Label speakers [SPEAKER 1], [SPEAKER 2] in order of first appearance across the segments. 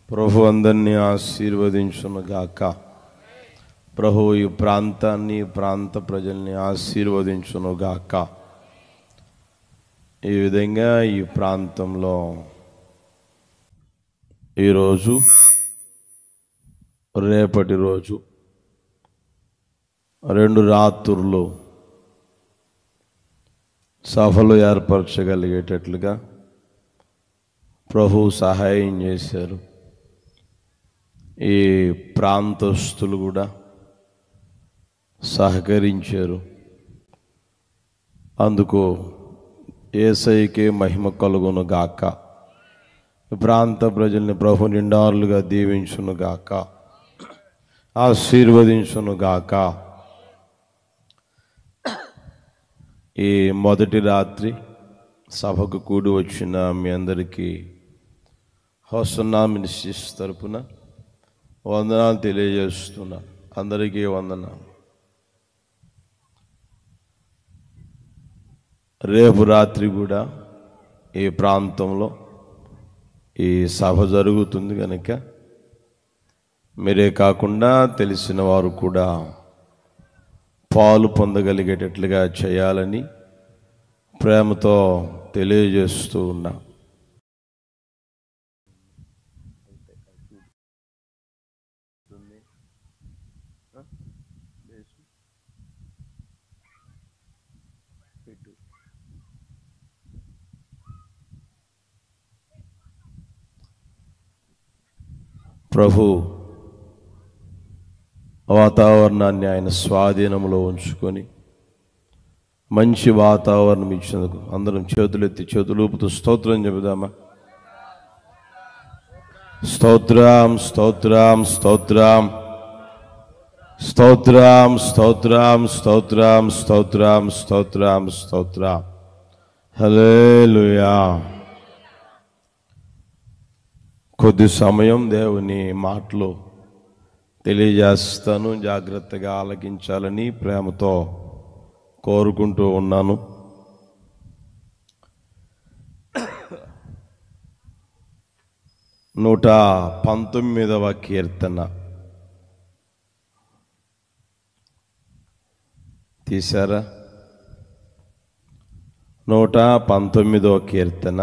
[SPEAKER 1] ప్రభు అందరినీ ఆశీర్వదించునుగాక. ప్రభు ఈ ప్రాంతాన్ని, ప్రాంత ప్రజల్ని ఆశీర్వదించునుగాక. ఈ విధంగా ఈ ప్రాంతంలో ఈరోజు, రేపటి రోజు 2 రాత్రులు సభలు ఏర్పరచగలిగేటట్లుగా ప్రభు సహాయం చేశారు. ఈ ప్రాంతస్తులు కూడా సహకరించారు. అందుకు యేసయ్యకే మహిమ కలుగును గాక. ప్రాంత ప్రజల్ని ప్రభు నిండారులుగా దీవించును గాక, ఆశీర్వదించును గాక. ఈ మొదటి రాత్రి సభకు కూడి వచ్చిన మీ అందరికీ హోసన్నా మినిస్ట్రీస్ తరపున వందనాలు తెలియజేస్తున్నా. అందరికీ వందనాలు. రేపు రాత్రి కూడా ఈ ప్రాంతంలో ఈ సభ జరుగుతుంది కనుక మీరే కాకుండా తెలిసిన వారు కూడా పాలు పొందగలిగేటట్లుగా చేయాలని ప్రేమతో తెలియజేస్తూ ఉన్నా. ప్రభు వాతావరణాన్ని ఆయన స్వాధీనంలో ఉంచుకొని మంచి వాతావరణం ఇచ్చినందుకు అందరం చేతులెత్తి చేతులూపుతూ స్తోత్రం చెబుదామా? స్తోత్రం, స్తోత్రం, స్తోత్రం, స్తోత్రం, స్తోత్రం, స్తోత్రం, స్తోత్రం, స్తోత్రం, స్తోత్రం. హల్లెలూయా. కొద్ది సమయం దేవుని మాటలు తెలియజేస్తాను, జాగ్రత్తగా ఆలకించాలని ప్రేమతో కోరుకుంటూ ఉన్నాను. నూట 19వ కీర్తన తీశారా? 119వ కీర్తన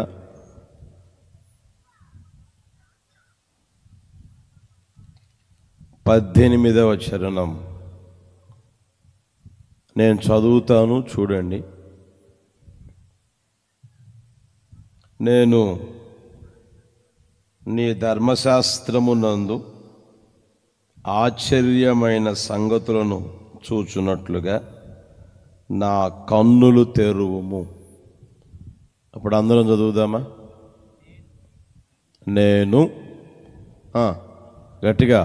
[SPEAKER 1] 18వ చరణం నేను చదువుతాను, చూడండి. నేను నీ ధర్మశాస్త్రమునందు ఆశ్చర్యమైన సంగతులను చూచున్నట్లుగా నా కన్నులు తెరువుము. అప్పుడు అందరం చదువుదామా? నేను గట్టిగా,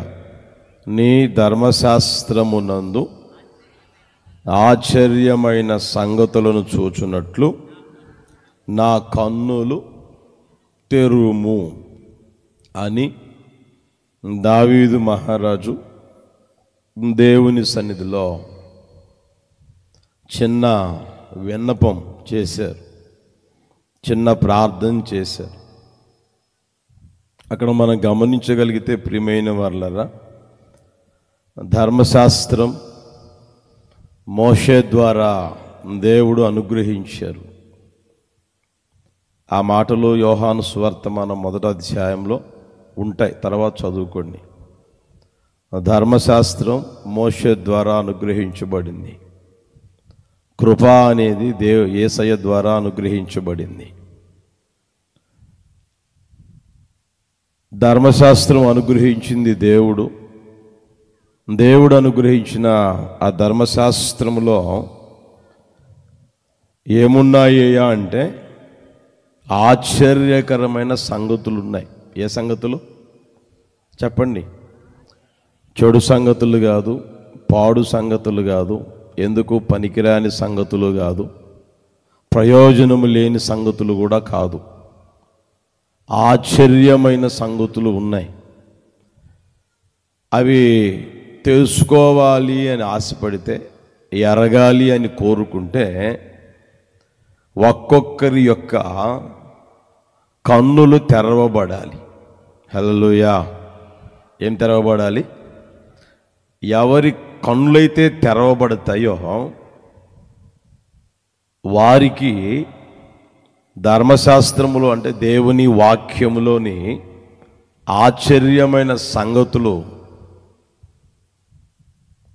[SPEAKER 1] నీ ధర్మశాస్త్రమునందు ఆశ్చర్యమైన సంగతులను చూచున్నట్లు నా కన్నులు తెరువుము అని దావీదు మహారాజు దేవుని సన్నిధిలో చిన్న విన్నపం చేశారు, చిన్న ప్రార్థన చేశారు. అక్కడ మనం గమనించగలిగితే ప్రియమైన వారలారా, ధర్మశాస్త్రం మోషే ద్వారా దేవుడు అనుగ్రహించారు. ఆ మాటలు యోహాను సువార్తమానం 1వ అధ్యాయంలో ఉంటాయి, తర్వాత చదువుకోండి. ధర్మశాస్త్రం మోషే ద్వారా అనుగ్రహించబడింది. కృప అనేది యేసయ్య ద్వారా అనుగ్రహించబడింది. ధర్మశాస్త్రం అనుగ్రహించింది దేవుడు. దేవుడు అనుగ్రహించిన ఆ ధర్మశాస్త్రములో ఏమున్నాయ్యా అంటే ఆశ్చర్యకరమైన సంగతులు ఉన్నాయి. ఏ సంగతులు చెప్పండి? చెడు సంగతులు కాదు, పాడు సంగతులు కాదు, ఎందుకు పనికిరాని సంగతులు కాదు, ప్రయోజనము లేని సంగతులు కూడా కాదు. ఆశ్చర్యమైన సంగతులు ఉన్నాయి. అవి తెలుసుకోవాలి అని ఆశపడితే, ఎరగాలి అని కోరుకుంటే ఒక్కొక్కరి యొక్క కన్నులు తెరవబడాలి. హల్లెలూయా. ఏం తెరవబడాలి? ఎవరి కన్నులైతే తెరవబడతాయో వారికి ధర్మశాస్త్రములో అంటే దేవుని వాక్యములోని ఆశ్చర్యమైన సంగతులు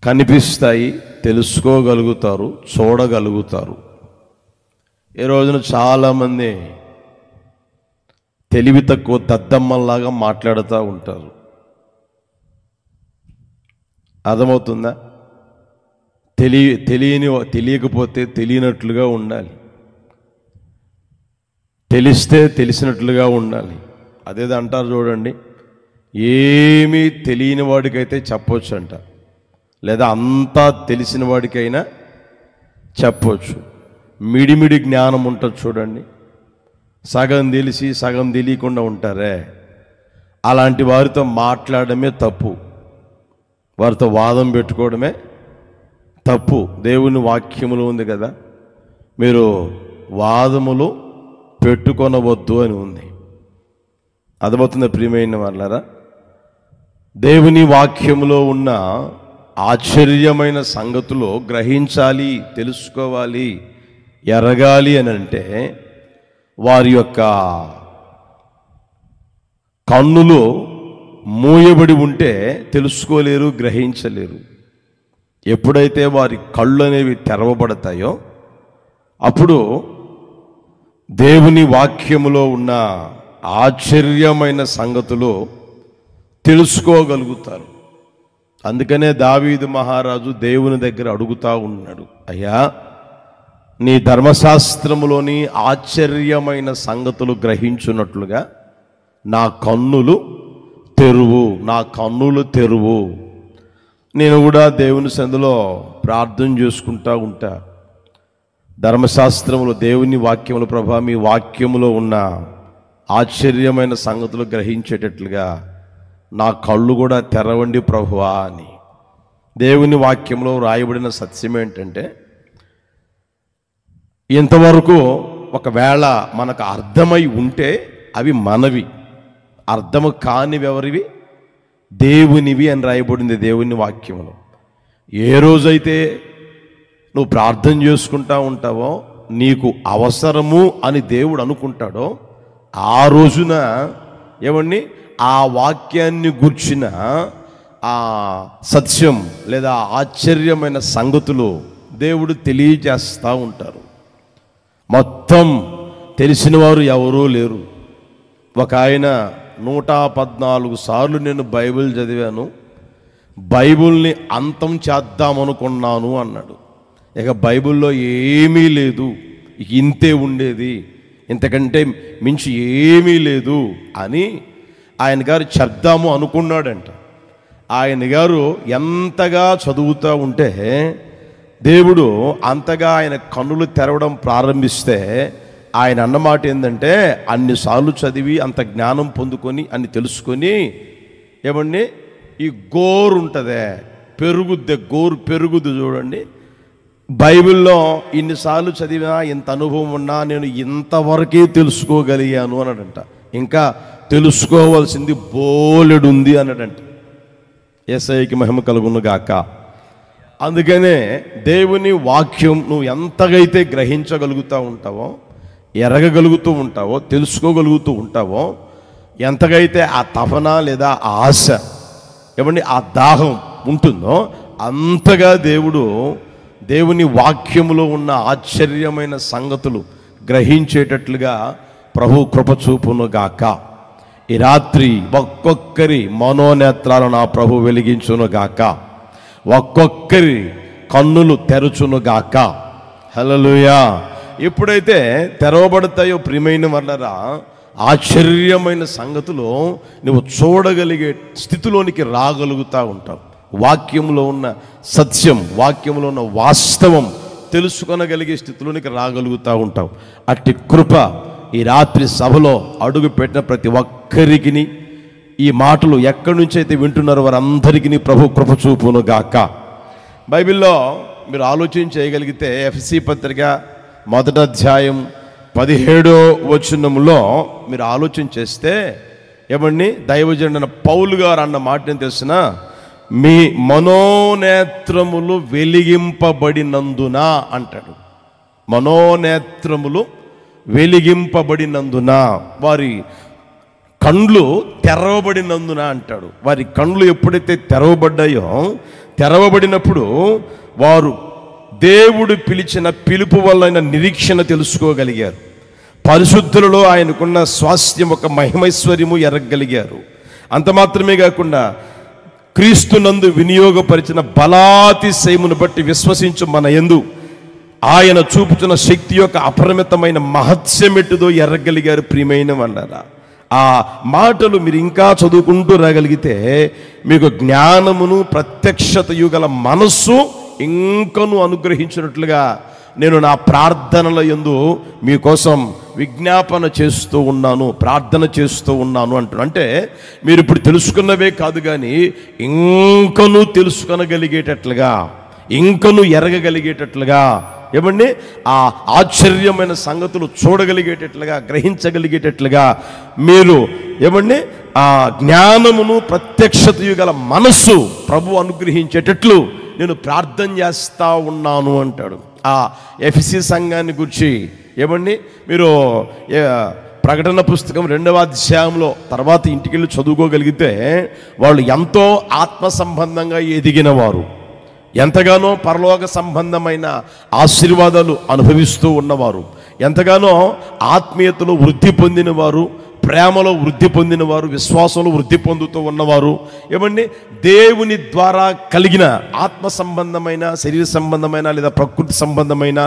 [SPEAKER 1] కనిపిస్తాయి, తెలుసుకోగలుగుతారు, చూడగలుగుతారు. ఈ రోజున చాలామంది తెలివి తక్కువ దద్దమ్మల్లాగా మాట్లాడుతూ ఉంటారు. అర్థమవుతుందా? తెలియకపోతే తెలియనట్లుగా ఉండాలి, తెలిస్తే తెలిసినట్లుగా ఉండాలి. అదేదో అంటారు చూడండి, ఏమీ తెలియని వాడికైతే చెప్పొచ్చు అంట, లేదా అంతా తెలిసిన వాడికైనా చెప్పొచ్చు. మిడిమిడి జ్ఞానం ఉంటుంది చూడండి, సగం తెలిసి సగం తెలియకుండా ఉంటారే, అలాంటి వారితో మాట్లాడమే తప్పు, వారితో వాదం పెట్టుకోవడమే తప్పు. దేవుని వాక్యములో ఉంది కదా, మీరు వాదములు పెట్టుకొనవద్దు అని ఉంది. అర్థమవుతుంది ప్రియమైన వాళ్ళారా? దేవుని వాక్యములో ఉన్న ఆశ్చర్యమైన సంగతులు గ్రహించాలి, తెలుసుకోవాలి, ఎరగాలి అని అంటే వారి యొక్క కన్నులు మూయబడి ఉంటే తెలుసుకోలేరు, గ్రహించలేరు. ఎప్పుడైతే వారి కళ్ళు అనేవి తెరవబడతాయో అప్పుడు దేవుని వాక్యములో ఉన్న ఆశ్చర్యమైన సంగతులు తెలుసుకోగలుగుతారు. అందుకనే దావీదు మహారాజు దేవుని దగ్గర అడుగుతూ ఉన్నాడు, అయ్యా నీ ధర్మశాస్త్రములోని ఆశ్చర్యమైన సంగతులు గ్రహించున్నట్లుగా నా కన్నులు తెరువు, నా కన్నులు తెరువు. నేను కూడా దేవుని సందులో ప్రార్థన చేసుకుంటూ ఉంటా, ధర్మశాస్త్రములో దేవుని వాక్యములు, ప్రభా మీ వాక్యములో ఉన్న ఆశ్చర్యమైన సంగతులు గ్రహించేటట్లుగా నా కళ్ళు కూడా తెరవండి ప్రభువా అని. దేవుని వాక్యంలో రాయబడిన సత్యం ఏంటంటే, ఇంతవరకు ఒకవేళ మనకు అర్థమై ఉంటే అవి మనవి, అర్థము కానివి ఎవరివి? దేవునివి అని రాయబడింది దేవుని వాక్యంలో. ఏ రోజైతే నువ్వు ప్రార్థన చేసుకుంటా ఉంటావో, నీకు అవసరము అని దేవుడు అనుకుంటాడో, ఆ రోజున ఏమండి ఆ వాక్యాన్ని గూర్చిన ఆ సత్యం లేదా ఆశ్చర్యమైన సంగతులు దేవుడు తెలియజేస్తూ ఉంటారు. మొత్తం తెలిసిన వారు ఎవరూ లేరు. ఒక ఆయన 114 సార్లు నేను బైబిల్ చదివాను, బైబిల్ని అంతం చేద్దామనుకున్నాను అన్నాడు. ఇక బైబిల్లో ఏమీ లేదు, ఇంతే ఉండేది, ఇంతకంటే మించి ఏమీ లేదు అని ఆయన గారు చెప్దాము అనుకున్నాడంట. ఆయన గారు ఎంతగా చదువుతూ ఉంటే దేవుడు అంతగా ఆయన కన్నులు తెరవడం ప్రారంభిస్తే ఆయన అన్నమాట ఏంటంటే, అన్నిసార్లు చదివి అంత జ్ఞానం పొందుకొని అన్ని తెలుసుకొని ఏమండి ఈ గోరు ఉంటుందే, పెరుగుద్దే, గోరు పెరుగుద్ది చూడండి. బైబిల్లో ఇన్నిసార్లు చదివినా, ఇంత అనుభవం ఉన్నా నేను ఇంతవరకే తెలుసుకోగలిగాను అన్నాడంట. ఇంకా తెలుసుకోవాల్సింది బోలెడుంది అన్నాడంట. యేసయ్యకి మహిమ కలుగును గాక. అందుకనే దేవుని వాక్యం నువ్వు ఎంతగైతే గ్రహించగలుగుతూ ఉంటావో, ఎరగగలుగుతూ ఉంటావో, తెలుసుకోగలుగుతూ ఉంటావో, ఎంతగైతే ఆ తపన లేదా ఆ ఆశ ఏమండి ఆ దాహం ఉంటుందో అంతగా దేవుడు దేవుని వాక్యములో ఉన్న ఆశ్చర్యమైన సంగతులు గ్రహించేటట్లుగా ప్రభు కృప చూపును గాక. ఈ రాత్రి ఒక్కొక్కరి మనోనేత్రాలను నా ప్రభు వెలిగించును గాక, ఒక్కొక్కరి కన్నులు తెరచును గాక. హల్లెలూయా. ఎప్పుడైతే తెరవబడతాయో ప్రియమైన వాళ్ళరా, ఆశ్చర్యమైన సంగతులు నువ్వు చూడగలిగే స్థితిలోనికి రాగలుగుతూ ఉంటావు. వాక్యంలో ఉన్న సత్యం, వాక్యంలో ఉన్న వాస్తవం తెలుసుకొనగలిగే స్థితిలోనికి రాగలుగుతూ ఉంటావు. అట్టి కృప ఈ రాత్రి సభలో అడుగు పెట్టిన ప్రతి ఒక్కరికి, ఈ మాటలు ఎక్కడి నుంచి అయితే వింటున్నారో వారందరికీ ప్రభు కృప చూపును గాక. బైబిల్లో మీరు ఆలోచన చేయగలిగితే ఎఫెసీ పత్రిక 1వ అధ్యాయం 17వ వచనంలో మీరు ఆలోచన చేస్తే ఏమండి దైవజనుడైన పౌలు గారు అన్న మాటని తెలిసిన, మీ మనోనేత్రములు వెలిగింపబడినందున అంటాడు. మనోనేత్రములు వెలిగింపబడినందున, వారి కండ్లు తెరవబడినందున అంటాడు. వారి కండ్లు ఎప్పుడైతే తెరవబడ్డాయో, తెరవబడినప్పుడు వారు దేవుడు పిలిచిన పిలుపు వల్ల నిరీక్షణ తెలుసుకోగలిగారు. పరిశుద్ధులలో ఆయనకున్న స్వాస్థ్యం, ఒక మహిమైశ్వర్యము ఎరగగలిగారు. అంత మాత్రమే కాకుండా క్రీస్తునందు వినియోగపరిచిన బలాతిశయమును బట్టి విశ్వసించు మన యందు ఆయన చూపుతున్న శక్తి యొక్క అపరిమితమైన మహత్యమెట్టుదో ఎరగగలిగారు. ప్రియమైన వాళ్ళారా, ఆ మాటలు మీరు ఇంకా చదువుకుంటూ రాగలిగితే మీకు జ్ఞానమును ప్రత్యక్షతయు గల మనస్సు ఇంకను అనుగ్రహించినట్లుగా నేను నా ప్రార్థనల యందు మీకోసం విజ్ఞాపన చేస్తూ ఉన్నాను, ప్రార్థన చేస్తూ ఉన్నాను అంటున్నాను. అంటే మీరు ఇప్పుడు తెలుసుకున్నవే కాదు, కానీ ఇంకను తెలుసుకొనగలిగేటట్లుగా, ఇంకను ఎరగగలిగేటట్లుగా, ఏమండి ఆ ఆశ్చర్యమైన సంగతులు చూడగలిగేటట్లుగా, గ్రహించగలిగేటట్లుగా మీరు ఏమండి ఆ జ్ఞానమును ప్రత్యక్షతయు గల మనస్సు ప్రభు అనుగ్రహించేటట్లు నేను ప్రార్థన చేస్తూ ఉన్నాను అంటాడు. ఆ ఎఫెసీ సంఘాన్ని గురించి ఏమండి మీరు ప్రకటన పుస్తకం 2వ అధ్యాయంలో తర్వాత ఇంటికి వెళ్ళి చదువుకోగలిగితే, వాళ్ళు ఎంతో ఆత్మ సంబంధంగా ఎదిగిన వారు, ఎంతగానో పరలోక సంబంధమైన ఆశీర్వాదాలు అనుభవిస్తూ ఉన్నవారు, ఎంతగానో ఆత్మీయతలో వృద్ధి పొందినవారు, ప్రేమలో వృద్ధి పొందినవారు, విశ్వాసంలో వృద్ధి పొందుతూ ఉన్నవారు, ఏమండి దేవుని ద్వారా కలిగిన ఆత్మ సంబంధమైన, శరీర సంబంధమైన లేదా ప్రకృతి సంబంధమైన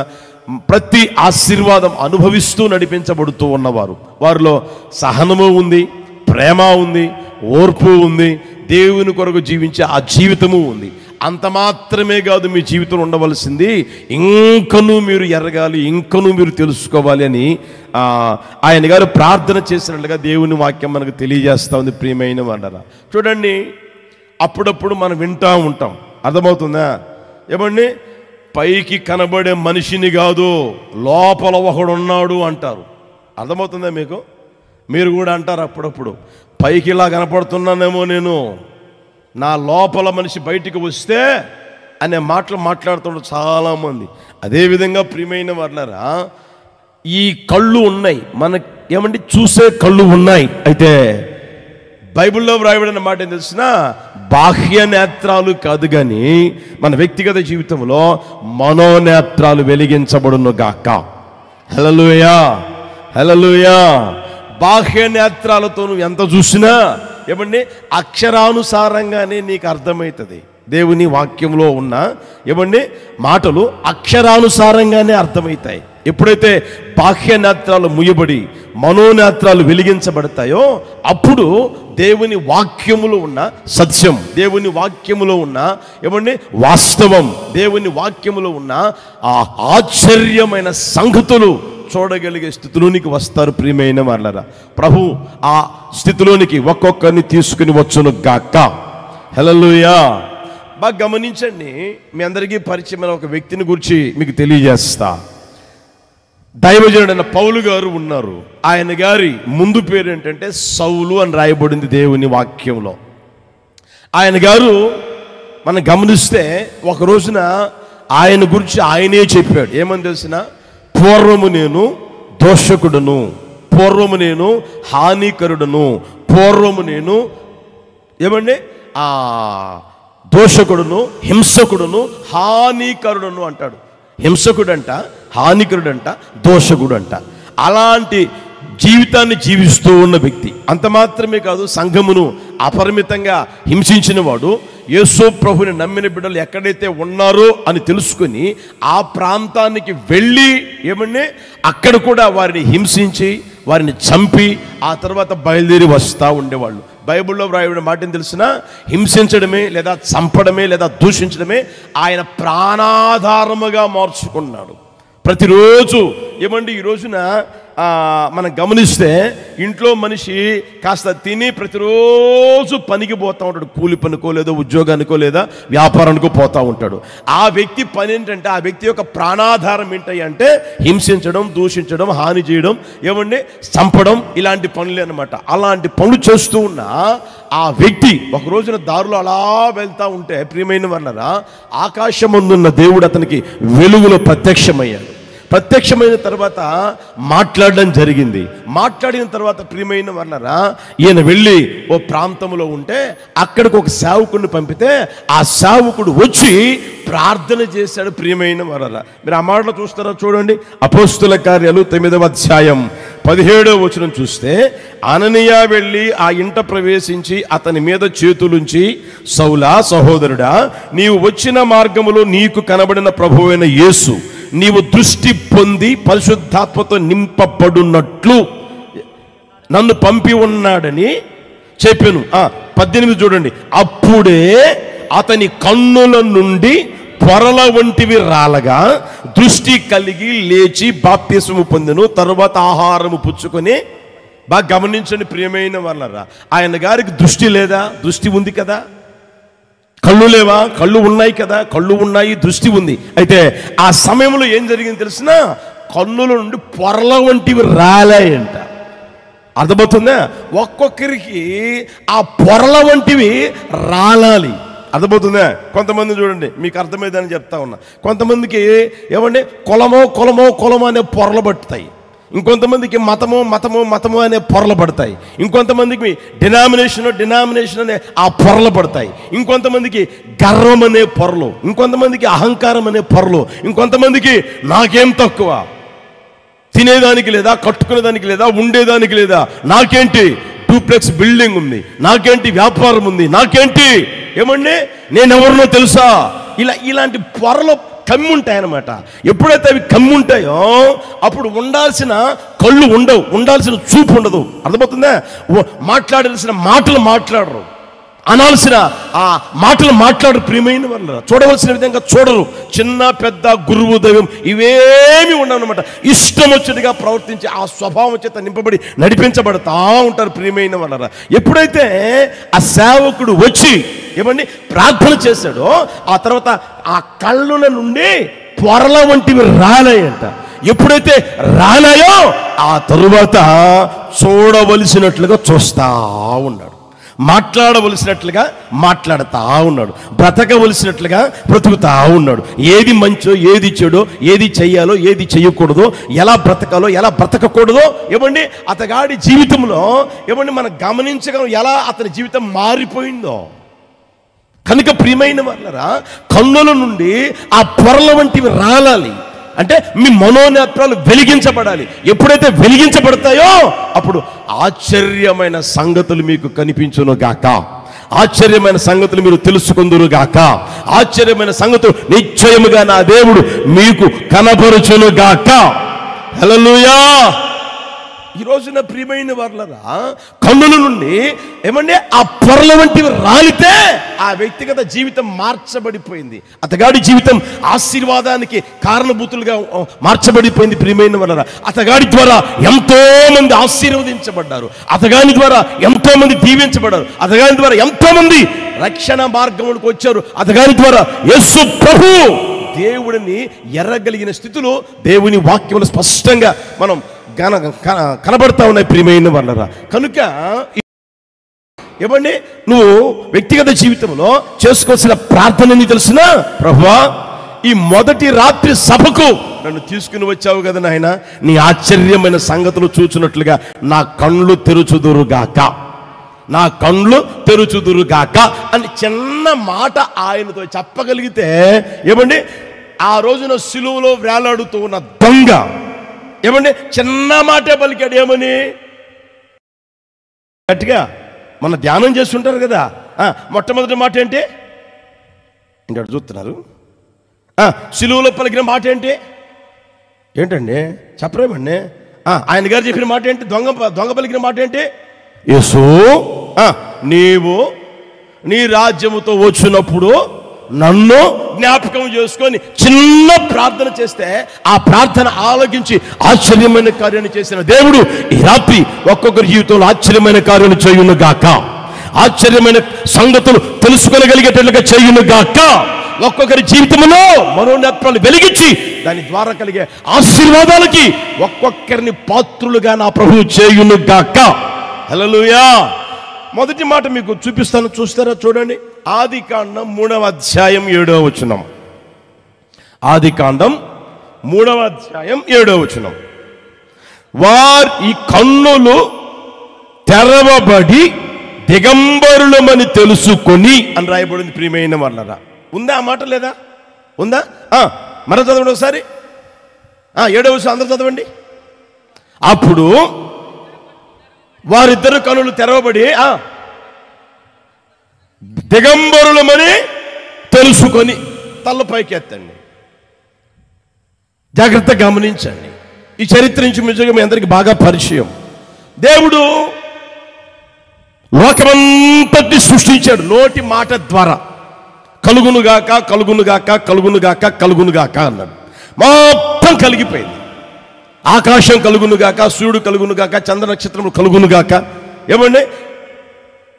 [SPEAKER 1] ప్రతి ఆశీర్వాదం అనుభవిస్తూ నడిపించబడుతూ ఉన్నవారు. వారిలో సహనము ఉంది, ప్రేమ ఉంది, ఓర్పు ఉంది, దేవుని కొరకు జీవించే ఆ జీవితము ఉంది. అంత మాత్రమే కాదు మీ జీవితంలో ఉండవలసింది, ఇంకనూ మీరు ఎరగాలి, ఇంకనూ మీరు తెలుసుకోవాలి అని ఆయన గారు ప్రార్థన చేసినట్లుగా దేవుని వాక్యం మనకు తెలియజేస్తూ ఉంది. ప్రియమైన వాళ్ళరా, చూడండి, అప్పుడప్పుడు మనం వింటూ ఉంటాం, అర్థమవుతుందా? ఏమండి పైకి కనబడే మనిషిని కాదు, లోపల ఒకడున్నాడు అంటారు. అర్థమవుతుందా మీకు? మీరు కూడా అంటారు అప్పుడప్పుడు, పైకి ఇలా కనపడుతున్నానేమో నేను, నా లోపల మనిషి బయటికి వస్తే అనే మాటలు మాట్లాడుతున్నారు చాలామంది. అదేవిధంగా ప్రియమైన వాళ్ళారా, ఈ కళ్ళు ఉన్నాయి, మనకి ఏమంటే చూసే కళ్ళు ఉన్నాయి. అయితే బైబిల్లో వ్రాయబడిన మాట ఏం తెలిసిన, బాహ్య నేత్రాలు కాదు, కానీ మన వ్యక్తిగత జీవితంలో మనోనేత్రాలు వెలిగించబడును గాక. హల్లెలూయా, హల్లెలూయా. బాహ్య నేత్రాలతో నువ్వు ఎంత చూసినా ఏమండి అక్షరానుసారంగానే నీకు అర్థమవుతుంది. దేవుని వాక్యంలో ఉన్న ఏమండి మాటలు అక్షరానుసారంగానే అర్థమవుతాయి. ఎప్పుడైతే బాహ్య నేత్రాలు ముయ్యబడి మనోనేత్రాలు వెలిగించబడతాయో అప్పుడు దేవుని వాక్యములో ఉన్న సత్యం, దేవుని వాక్యములో ఉన్న ఏమండి వాస్తవం, దేవుని వాక్యములో ఉన్న ఆ ఆశ్చర్యమైన సంగతులు చూడగలిగే స్థితిలోనికి వస్తారు. ప్రియమైన వాళ్ళరా, ప్రభు ఆ స్థితిలోనికి ఒక్కొక్కరిని తీసుకుని వచ్చును గాక. హల్లెలూయా. బాగా గమనించండి, మీ అందరికీ పరిచయమైన ఒక వ్యక్తిని గురించి మీకు తెలియజేస్తా. దైవజనుడైన పౌలు గారు ఉన్నారు. ఆయన గారి ముందు పేరు ఏంటంటే సౌలు అని రాయబడింది దేవుని వాక్యంలో. ఆయన గారు మనం గమనిస్తే ఒక రోజున ఆయన గురించి ఆయనే చెప్పాడు. ఏమని తెలిసిన, పూర్వము నేను దోషకుడును, పూర్వము నేను హానికరుడును, పూర్వము నేను ఏమండి దోషకుడును, హింసకుడును, హానికరుడును అంటాడు. హింసకుడంట, హానికరుడంట, దోషకుడంట. అలాంటి జీవితాన్ని జీవిస్తూ ఉన్న వ్యక్తి. అంత మాత్రమే కాదు, సంఘమును అపరిమితంగా హింసించిన వాడు, యేసు ప్రభుని నమ్మిన బిడ్డలు ఎక్కడైతే ఉన్నారో అని తెలుసుకుని ఆ ప్రాంతానికి వెళ్ళి ఏమన్నా అక్కడ కూడా వారిని హింసించి వారిని చంపి ఆ తర్వాత బయలుదేరి వస్తూ ఉండేవాళ్ళు. బైబిల్లో వ్రాయబడిన మాటని తెలిసిన, హింసించడమే లేదా చంపడమే లేదా దూషించడమే ఆయన ప్రాణాధారముగా మార్చుకున్నాడు. ప్రతిరోజు ఏమండి ఈ రోజున మనం గమనిస్తే ఇంట్లో మనిషి కాస్త తిని ప్రతిరోజు పనికి పోతూ ఉంటాడు. కూలి పనికో లేదా ఉద్యోగానికో లేదా వ్యాపారానికో పోతూ ఉంటాడు. ఆ వ్యక్తి పని ఏంటంటే, ఆ వ్యక్తి యొక్క ప్రాణాధారం ఏంటి అంటే హింసించడం, దూషించడం, హాని చేయడం, ఏమండి చంపడం, ఇలాంటి పనులే అనమాట. అలాంటి పనులు చేస్తూ ఉన్న ఆ వ్యక్తి ఒక రోజున దారిలో అలా వెళ్తూ ఉంటే, ప్రియమైన వాళ్ళరా, ఆకాశమందున్న దేవుడు అతనికి వెలుగులో ప్రత్యక్షమయ్యాడు. ప్రత్యక్షమైన తర్వాత మాట్లాడడం జరిగింది. మాట్లాడిన తర్వాత ప్రియమైన వాళ్ళరా, ఈయన వెళ్ళి ఓ ప్రాంతంలో ఉంటే అక్కడికి ఒక సేవకుడిని పంపితే ఆ సేవకుడు వచ్చి ప్రార్థన చేశాడు. ప్రియమైన వాళ్ళరా, మీరు ఆ మాటలో చూస్తారా? చూడండి, అపోస్తుల కార్యాలు 9వ అధ్యాయం 17వ వచనం చూస్తే, అననీయ వెళ్ళి ఆ ఇంట ప్రవేశించి అతని మీద చేతులుంచి, సౌలా సహోదరుడా, నీవు వచ్చిన మార్గములో నీకు కనబడిన ప్రభువైన యేసు నీవు దృష్టి పొంది పరిశుద్ధాత్మతో నింపబడున్నట్లు నన్ను పంపి ఉన్నాడని చెప్పాను. 18 చూడండి, అప్పుడే అతని కన్నుల నుండి పొరల వంటివి రాలగా దృష్టి కలిగి లేచి బాప్తిస్మము పొందెను. తరువాత ఆహారము పుచ్చుకొని, బాగా గమనించండి ప్రియమైన వాళ్ళరా, ఆయన గారికి దృష్టి లేదా? దృష్టి ఉంది కదా. కళ్ళు లేవా? కళ్ళు ఉన్నాయి కదా. కళ్ళు ఉన్నాయి, దృష్టి ఉంది. అయితే ఆ సమయంలో ఏం జరిగింది తెలిసిన? కన్నుల నుండి పొరల వంటివి రాలాయంట. అర్థమవుతుందా? ఒక్కొక్కరికి ఆ పొరల వంటివి రాలాలి. అర్థమవుతుందా? కొంతమంది చూడండి, మీకు అర్థమైందని చెప్తా ఉన్నా, కొంతమందికి ఏమండి కులమో అనే పొరలు పట్టుతాయి. ఇంకొంతమందికి మతము అనే పొరలు పడతాయి. ఇంకొంతమందికి డినామినేషన్ అనే ఆ పొరలు పడతాయి. ఇంకొంతమందికి గర్వం అనే పొరలు, ఇంకొంతమందికి అహంకారం అనే పొరలు, ఇంకొంతమందికి నాకేం తక్కువ, తినేదానికి లేదా, కట్టుకునేదానికి లేదా, ఉండేదానికి లేదా, నాకేంటి డూప్లెక్స్ బిల్డింగ్ ఉంది, నాకేంటి వ్యాపారం ఉంది, నాకేంటి ఏమండి నేనెవరినో తెలుసా, ఇలాంటి పొరలు కమ్ముంటాయన్నమాట. ఎప్పుడైతే అవి కమ్ముంటాయో అప్పుడు ఉండాల్సిన కళ్ళు ఉండవు, ఉండాల్సిన చూపు ఉండదు. అర్థమవుతుందా? మాట్లాడాల్సిన మాటలు మాట్లాడరు, అనాల్సిన ఆ మాటలు మాట్లాడరు. ప్రియమైన వాళ్ళు చూడవలసిన విధంగా చూడరు. చిన్న పెద్ద గురువు దైవం ఇవేమి ఉండవన్నమాట. ఇష్టం వచ్చేదిగా ప్రవర్తించి ఆ స్వభావం చేత నింపబడి నడిపించబడతా ఉంటారు. ప్రియమైన వాళ్ళరా, ఎప్పుడైతే ఆ సేవకుడు వచ్చి ఏమండి ప్రార్థన చేశాడో ఆ తర్వాత ఆ కళ్ళుల నుండి పొరల వంటివి రానాయంట. ఎప్పుడైతే రానాయో ఆ తరువాత చూడవలసినట్లుగా చూస్తా ఉన్నాడు, మాట్లాడవలసినట్లుగా మాట్లాడుతూ ఉన్నాడు, బ్రతకవలసినట్లుగా బ్రతుకుతా ఉన్నాడు. ఏది మంచో, ఏది చెడో, ఏది చెయ్యాలో, ఏది చెయ్యకూడదో, ఎలా బ్రతకాలో, ఎలా బ్రతకకూడదో ఏమండి అతగాడి జీవితంలో ఏమండి మనం గమనించగలం ఎలా అతని జీవితం మారిపోయిందో. కనుక ప్రియమైన వాళ్ళరా, కన్నుల నుండి ఆ పొరల వంటివి రాలాలి అంటే మీ మనోనేత్రాలు వెలిగించబడాలి. ఎప్పుడైతే వెలిగించబడతాయో అప్పుడు ఆశ్చర్యమైన సంగతులు మీకు కనిపించును గాక, ఆశ్చర్యమైన సంగతులు మీరు తెలుసుకుందురు గాక, ఆశ్చర్యమైన సంగతులు నిశ్చయముగా నా దేవుడు మీకు కనపరుచును గాక. హల్లెలూయా. ఈ రోజున ప్రియమైన వాళ్ళరా, కన్నుల నుండి ఏమంటే ఆ పొరల వంటివి రాలితే ఆ వ్యక్తిగత జీవితం మార్చబడిపోయింది. అతగాడి జీవితం ఆశీర్వాదానికి కారణభూతులుగా మార్చబడిపోయింది. ప్రియమైన వాళ్ళరా, అతగాడి ద్వారా ఎంతో మంది ఆశీర్వదించబడ్డారు, అతగాని ద్వారా ఎంతో మంది దీవించబడ్డారు, అతగాని ద్వారా ఎంతో మంది రక్షణ మార్గంలోకి వచ్చారు, అతగాని ద్వారా యేసు ప్రభు దేవుడిని ఎర్రగలిగిన స్థితిలో దేవుని వాక్యములు స్పష్టంగా మనం కనబడతా ఉన్నాయి. ప్రియమైన వాళ్ళరా, కనుక ఏమండి నువ్వు వ్యక్తిగత జీవితంలో చేసుకోవాల్సిన ప్రార్థనని తెలిసిన, ప్రభువా ఈ మొదటి రాత్రి సభకు నన్ను తీసుకుని వచ్చావు కదా నాయన, నీ ఆశ్చర్యమైన సంగతులు చూచినట్లుగా నా కళ్ళు తెరుచుదురుగాక, నా కళ్ళు తెరుచుదురుగాక అని చిన్న మాట ఆయనతో చెప్పగలిగితే ఏమండి ఆ రోజున సిలువలో వేలాడుతూ ఉన్న దొంగ ఏమండి చిన్న మాటే పలికాడు. ఏమని? గట్టిగా మన ధ్యానం చేస్తుంటారు కదా, మొట్టమొదటి మాట ఏంటి? ఇంకా చూస్తున్నారు. సిలువలో పలికిన మాట ఏంటండి చెప్పరేమండి? ఆయన గారు చెప్పిన మాట ఏంటి? దొంగ పలికిన మాట ఏంటి? యేసు నీవు నీ రాజ్యముతో వచ్చినప్పుడు నన్ను జ్ఞాపకం చేసుకొని చిన్న ప్రార్థన చేస్తే ఆ ప్రార్థన ఆలకించి ఆశ్చర్యమైన కార్యాన్ని చేసిన దేవుడు ఈ రాత్రి ఒక్కొక్కరి జీవితంలో ఆశ్చర్యమైన కార్యాలు చేయును గాక, ఆశ్చర్యమైన సంగతులు తెలుసుకోగలిగేటట్లుగా చేయును గాక, ఒక్కొక్కరి జీవితంలో మనోనేత్రాలు వెలిగించి దాని ద్వారా కలిగే ఆశీర్వాదాలకి ఒక్కొక్కరిని పాత్రులుగా నా ప్రభువు చేయును గాక. హల్లెలూయా. మొదటి మాట మీకు చూపిస్తాను, చూస్తారా? చూడండి, ఆదికాండం 3వ అధ్యాయం 7వ వచనం. ఆదికాండం 3వ అధ్యాయం 7వ వచనం. వారి కన్నులు తెరవబడి దిగంబరులమని తెలుసుకొని అని రాయబడింది. ప్రియమైన వాళ్ళరా, ఉందా ఆ మాట? లేదా? ఉందా? మరో చదవండి ఒకసారి. 7వ వచనం అందరూ చదవండి. అప్పుడు వారిద్దరు కనులు తెరవబడి దిగంబరులమని తెలుసుకొని, తల్ల పైకి ఎత్తండి, జాగ్రత్తగా గమనించండి. ఈ చరిత్ర నుంచి నిజంగా మీ అందరికీ బాగా పరిచయం. దేవుడు లోకమంతటి సృష్టించాడు నోటి మాట ద్వారా. కలుగునుగాక, కలుగునుగాక, కలుగునుగాక, కలుగునుగాక అన్నాడు. మొత్తం కలిగిపోయింది. ఆకాశం కలుగునుగాక, సూర్యుడు కలుగునుగాక, చంద్ర నక్షత్రములు కలుగునుగాక, ఏమండి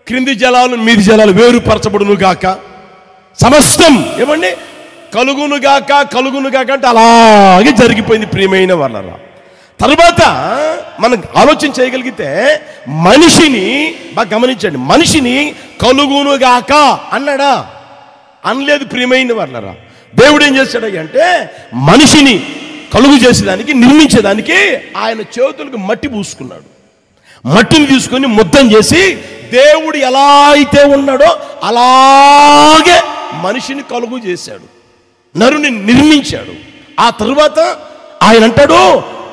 [SPEAKER 1] క్రింది జలాలు మీది జలాలు వేరుపరచబడునుగాక, సమస్తం ఏమండి కలుగునుగాక, కలుగునుగాక అంటే అలాగే జరిగిపోయింది. ప్రియమైన వాళ్ళరా, తర్వాత మనం ఆలోచన చేయగలిగితే మనిషిని బాగా గమనించండి, మనిషిని కలుగునుగాక అన్నాడా? అనలేదు. ప్రియమైన వాళ్ళరా, దేవుడు ఏం చేశాడు అంటే మనిషిని కలుగు చేసేదానికి, నిర్మించేదానికి ఆయన చేతులకు మట్టి పూసుకున్నాడు. మట్టిని తీసుకొని ముద్దం చేసి దేవుడు ఎలా అయితే ఉన్నాడో అలాగే మనిషిని కలుగు చేశాడు, నరుని నిర్మించాడు. ఆ తరువాత ఆయన అంటాడు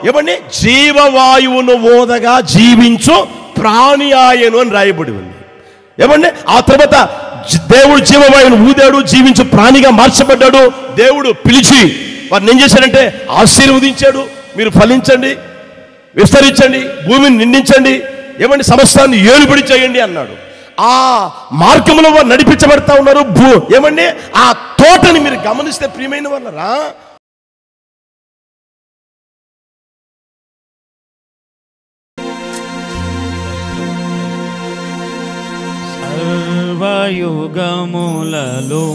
[SPEAKER 1] ఏమండి, జీవవాయువును ఓదగా జీవించు ప్రాణి ఆయను అని రాయబడి ఉంది. ఏమండి ఆ తర్వాత దేవుడు జీవవాయువును ఊదాడు, జీవించు ప్రాణిగా మార్చబడ్డాడు. దేవుడు పిలిచి వారిని ఏం చేశాడంటే ఆశీర్వదించాడు. మీరు ఫలించండి, విస్తరించండి, భూమిని నిండించండి, ఏమండి సమస్తాన్ని ఏలుబడి చేయండి అన్నాడు. ఆ మార్గంలో వారు నడిపించబడతా ఉన్నారు. ఏమండి ఆ తోటని మీరు గమనిస్తే ప్రియమైన వాళ్ళరా,
[SPEAKER 2] సర్వయుగములలో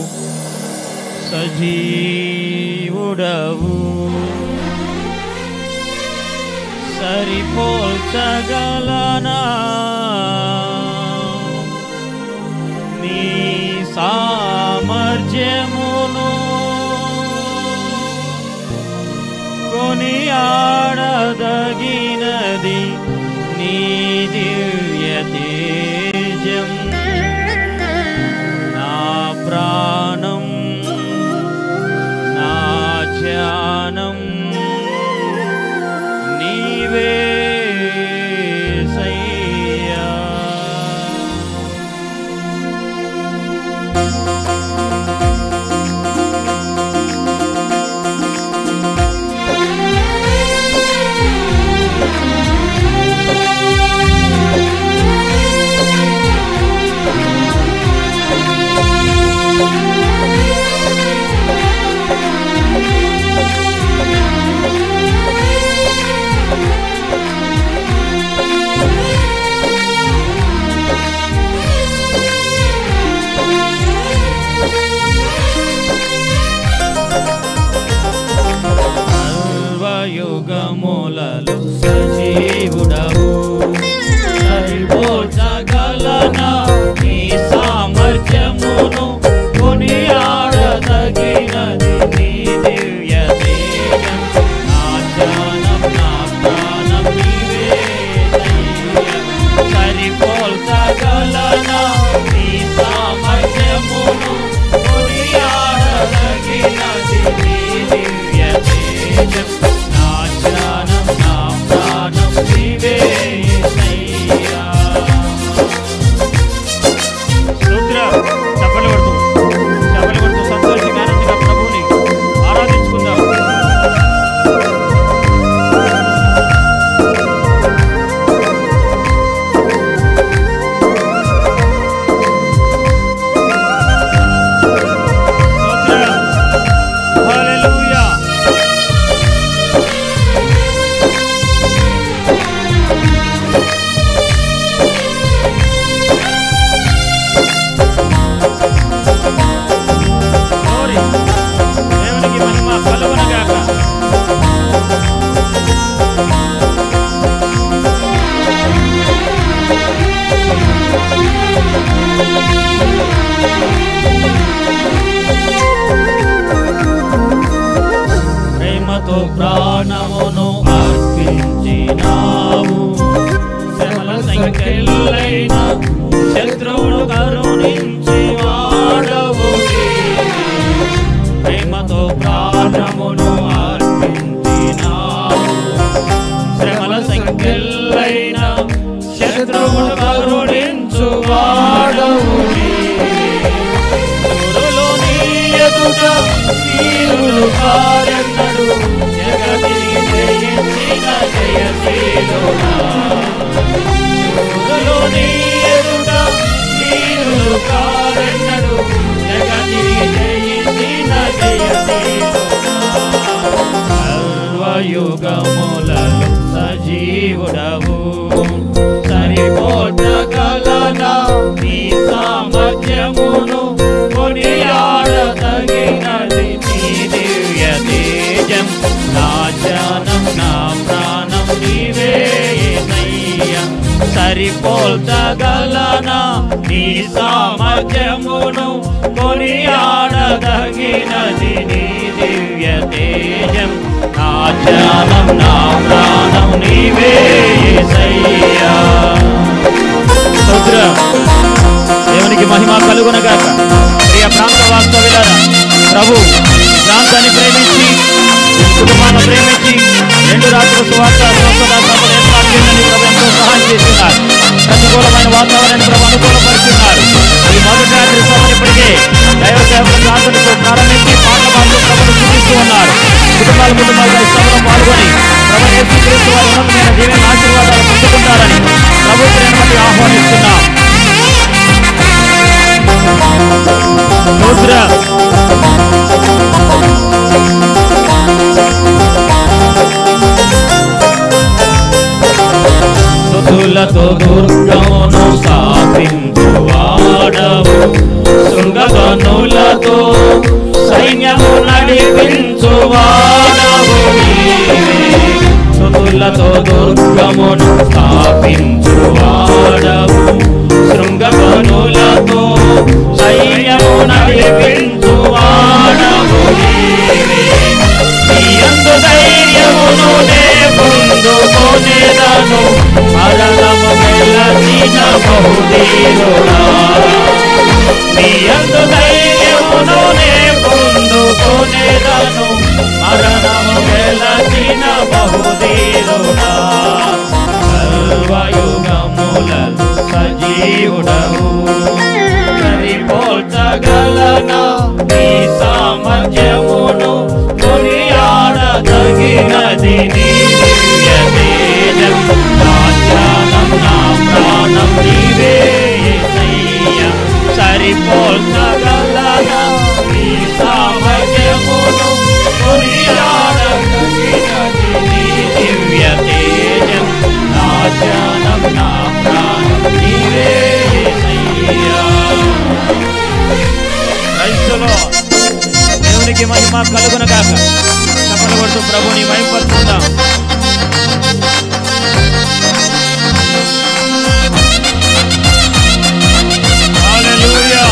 [SPEAKER 2] సజీవుడవు, సరిపోల్చగలనా నీ సామర్థ్యమును, కొనియాడదగినది నీ దివ్య తేజం. నా ప్రాణం, నా ధ్యానం నీవే సయ్యా. ప్రేమతో ప్రాణమును అర్పించినావు, శ్రమల సంఖ్యలైన శత్రువును కరుణించి వాడవు నీవే. ప్రేమతో ప్రాణమును అర్పించినావు, శ్రమల సంఖ్యలైన శత్రువును కరుణించు వాడవు నీవే. ఊరులో నీ ఎదుట వీరులు కారెన్నడు, జగతిని జయించిన జయశీలుడా. ఊరులో నీ ఎదుట వీరులు కారెన్నడు, జగతిని జయించిన జయశీలుడా. సర్వయుగములలో సజీవుడవు, సరిపోటగలనా నీ సామర్థ్యమును, కొనియాడదగినది నీ దివ్య తేజం. నా జానం నా ప్రాణం నీవే యేసయ్యా, సరిపోల్చగలనా నీ సామర్థ్యమును, కొనియాడదగినది నీ దివ్య తేజం. నా జానం నా ప్రాణం నీవే యేసయ్యా. స్తోత్రం. దేవునికి మహిమ కలుగునగాక. ప్రియ ప్రాంత వాస్తవ్యులారా, ప్రభు ప్రాంతాన్ని ప్రేమించి కుటుంబాన్ని ప్రేమించి 2 రాత్రుల సువార్త స్వస్థత సభలు ఏర్పాటు చేయడానికి ప్రభు ఎంతో సహాయం చేస్తున్నారు. ప్రతికూలమైన వాతావరణాన్ని ప్రభు అనుకూలపరుస్తున్నారు. ఈ మొదటి రాత్రి సభలు ఇప్పటికే దైవ సేవకుల ప్రార్థనతో ప్రారంభించి పాటల పాటలు ప్రభును చూపిస్తూ ఉన్నారు. కుటుంబాలుగా ఈ సభలో పాల్గొని ప్రభు యేసుక్రీస్తు వారి ఉన్నతమైన దీవెన ఆశీర్వాదాలు పొందుకుంటారని ప్రభు ప్రేమ బట్టి ఆహ్వానిస్తున్నాం. స్తుతులతో దుర్గమును స్థాపించువాడవు, శృంగగనులతో సైన్యము నడిపించువాడవు నీవే. స్తుతులతో దుర్గమును స్థాపించువాడవు, శృంగగనులతో సైన్యము నడిపించువాడవు నీవే. నీ యందు ధైర్యమును నే పొందుకొనేదను, మరణము గెలచిన బహుధీరుడా. నీ యందు ధైర్యమును నే పొందుకొనేదను, మరణము గెలచిన బహుధీరుడా. సర్వయుగములలో సజీవుడవు, సరిపోల్చగలనా నీ సామర్థ్యమును, కొనియాడదగినది నీ దివ్య తేజం. నా ధ్యానం నా ప్రాణం నీవే యేసయ్యా, సరిపోల్చగలనా నీ సామర్థ్యమును, కొనియాడదగినది నీ దివ్య తేజం. నా ధ్యానం నా ప్రాణం నీవే యేసయ్యా. క్రైస్తవులో దేవునికి మహిమ కలుగునగాక. చప్పట్లు కొడుతూ ప్రభుని మహిమపరుచుకుందాం. హల్లెలూయా.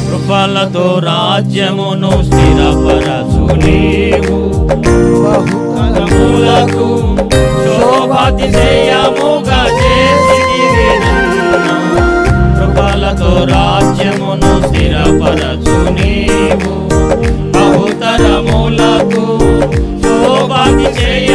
[SPEAKER 2] కృపలతో రాజ్యమును స్థిరపరచు నీవు, బహుకాలములకు శోభాతిశయముగా చేసితివి నన్ను. కృపలతో రాజ్యమును స్థిరపరచు నీవు, బహుతరములకు శోభాతిశయ